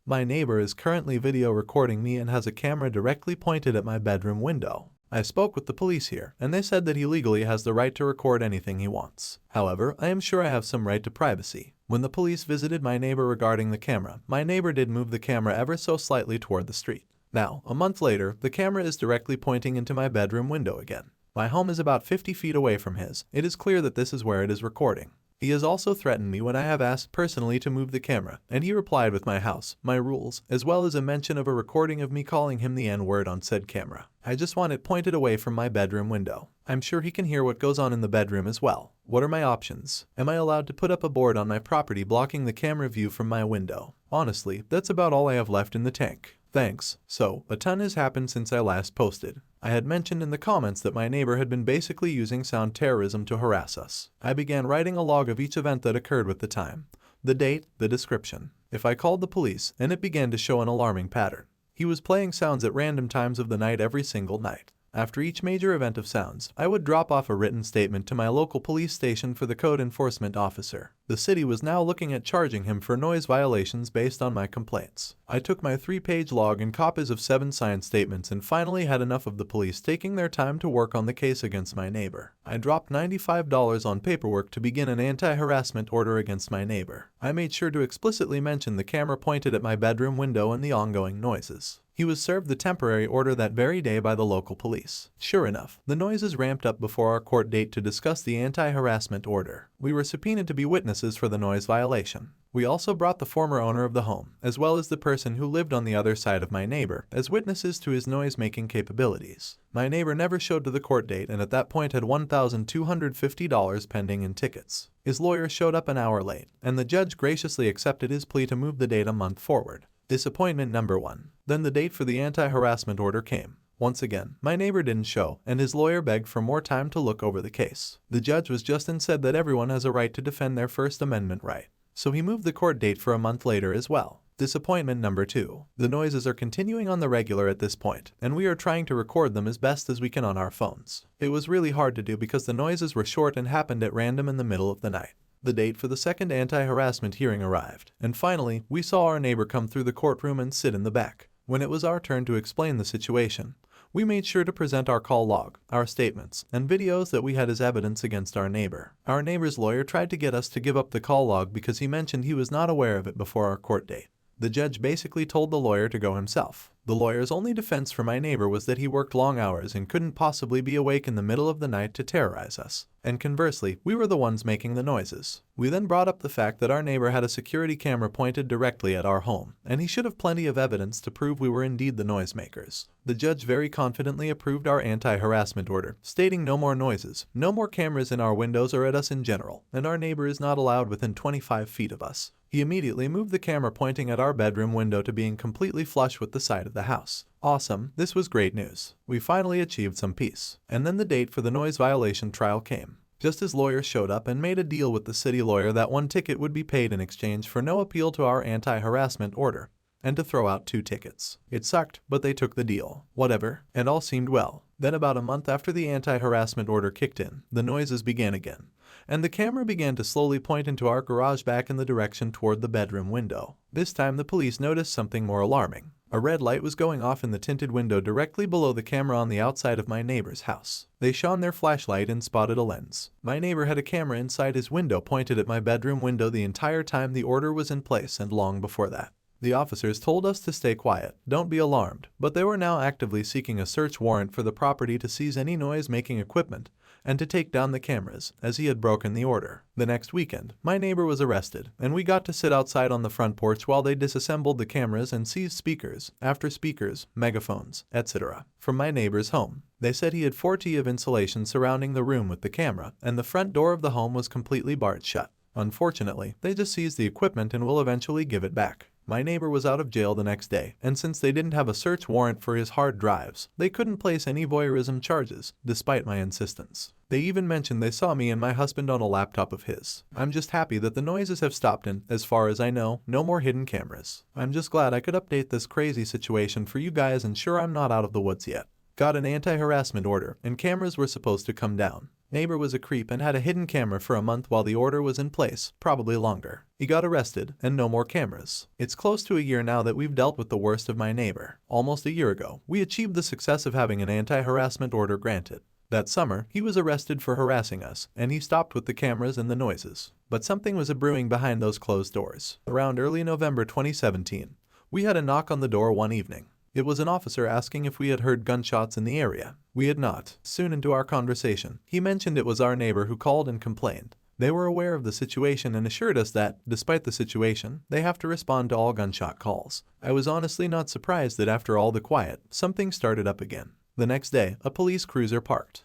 My neighbor is currently video recording me and has a camera directly pointed at my bedroom window. I spoke with the police here, and they said that he legally has the right to record anything he wants. However, I am sure I have some right to privacy. When the police visited my neighbor regarding the camera, my neighbor did move the camera ever so slightly toward the street. Now, a month later, the camera is directly pointing into my bedroom window again. My home is about 50 feet away from his. It is clear that this is where it is recording. He has also threatened me when I have asked personally to move the camera, and he replied with my house, my rules, as well as a mention of a recording of me calling him the N-word on said camera. I just want it pointed away from my bedroom window. I'm sure he can hear what goes on in the bedroom as well. What are my options? Am I allowed to put up a board on my property blocking the camera view from my window? Honestly, that's about all I have left in the tank. Thanks. So, a ton has happened since I last posted. I had mentioned in the comments that my neighbor had been basically using sound terrorism to harass us. I began writing a log of each event that occurred with the time, the date, the description. If I called the police, and it began to show an alarming pattern. He was playing sounds at random times of the night every single night. After each major event of sounds, I would drop off a written statement to my local police station for the code enforcement officer. The city was now looking at charging him for noise violations based on my complaints. I took my 3-page log and copies of 7 signed statements and finally had enough of the police taking their time to work on the case against my neighbor. I dropped $95 on paperwork to begin an anti-harassment order against my neighbor. I made sure to explicitly mention the camera pointed at my bedroom window and the ongoing noises. He was served the temporary order that very day by the local police. Sure enough, the noises ramped up before our court date to discuss the anti-harassment order. We were subpoenaed to be witnesses for the noise violation. We also brought the former owner of the home, as well as the person who lived on the other side of my neighbor, as witnesses to his noise-making capabilities. My neighbor never showed to the court date and at that point had $1,250 pending in tickets. His lawyer showed up an hour late, and the judge graciously accepted his plea to move the date a month forward. Disappointment number 1. Then the date for the anti-harassment order came. Once again, my neighbor didn't show, and his lawyer begged for more time to look over the case. The judge was just and said that everyone has a right to defend their First Amendment right. So he moved the court date for a month later as well. Disappointment number 2. The noises are continuing on the regular at this point, and we are trying to record them as best as we can on our phones. It was really hard to do because the noises were short and happened at random in the middle of the night. The date for the second anti-harassment hearing arrived, and finally, we saw our neighbor come through the courtroom and sit in the back. When it was our turn to explain the situation, we made sure to present our call log, our statements, and videos that we had as evidence against our neighbor. Our neighbor's lawyer tried to get us to give up the call log because he mentioned he was not aware of it before our court date. The judge basically told the lawyer to go himself. The lawyer's only defense for my neighbor was that he worked long hours and couldn't possibly be awake in the middle of the night to terrorize us. And conversely, we were the ones making the noises. We then brought up the fact that our neighbor had a security camera pointed directly at our home, and he should have plenty of evidence to prove we were indeed the noisemakers. The judge very confidently approved our anti-harassment order, stating no more noises, no more cameras in our windows or at us in general, and our neighbor is not allowed within 25 feet of us. He immediately moved the camera pointing at our bedroom window to being completely flush with the side of the house. Awesome, this was great news. We finally achieved some peace. And then the date for the noise violation trial came. Just as lawyers showed up and made a deal with the city lawyer that 1 ticket would be paid in exchange for no appeal to our anti-harassment order, and to throw out 2 tickets. It sucked, but they took the deal. Whatever, and all seemed well. Then about a month after the anti-harassment order kicked in, the noises began again, and the camera began to slowly point into our garage back in the direction toward the bedroom window. This time the police noticed something more alarming. A red light was going off in the tinted window directly below the camera on the outside of my neighbor's house. They shone their flashlight and spotted a lens. My neighbor had a camera inside his window pointed at my bedroom window the entire time the order was in place and long before that. The officers told us to stay quiet, don't be alarmed, but they were now actively seeking a search warrant for the property to seize any noise-making equipment and to take down the cameras, as he had broken the order. The next weekend, my neighbor was arrested, and we got to sit outside on the front porch while they disassembled the cameras and seized speakers, after speakers, megaphones, etc. from my neighbor's home. They said he had 4 feet of insulation surrounding the room with the camera, and the front door of the home was completely barred shut. Unfortunately, they just seized the equipment and will eventually give it back. My neighbor was out of jail the next day, and since they didn't have a search warrant for his hard drives, they couldn't place any voyeurism charges, despite my insistence. They even mentioned they saw me and my husband on a laptop of his. I'm just happy that the noises have stopped and, as far as I know, no more hidden cameras. I'm just glad I could update this crazy situation for you guys and sure I'm not out of the woods yet. Got an anti-harassment order, and cameras were supposed to come down. Neighbor was a creep and had a hidden camera for a month while the order was in place, probably longer. He got arrested, and no more cameras. It's close to a year now that we've dealt with the worst of my neighbor. Almost a year ago, we achieved the success of having an anti-harassment order granted. That summer, he was arrested for harassing us, and he stopped with the cameras and the noises. But something was brewing behind those closed doors. Around early November 2017, we had a knock on the door one evening. It was an officer asking if we had heard gunshots in the area. We had not. Soon into our conversation, he mentioned it was our neighbor who called and complained. They were aware of the situation and assured us that, despite the situation, they have to respond to all gunshot calls. I was honestly not surprised that after all the quiet, something started up again. The next day, a police cruiser parked.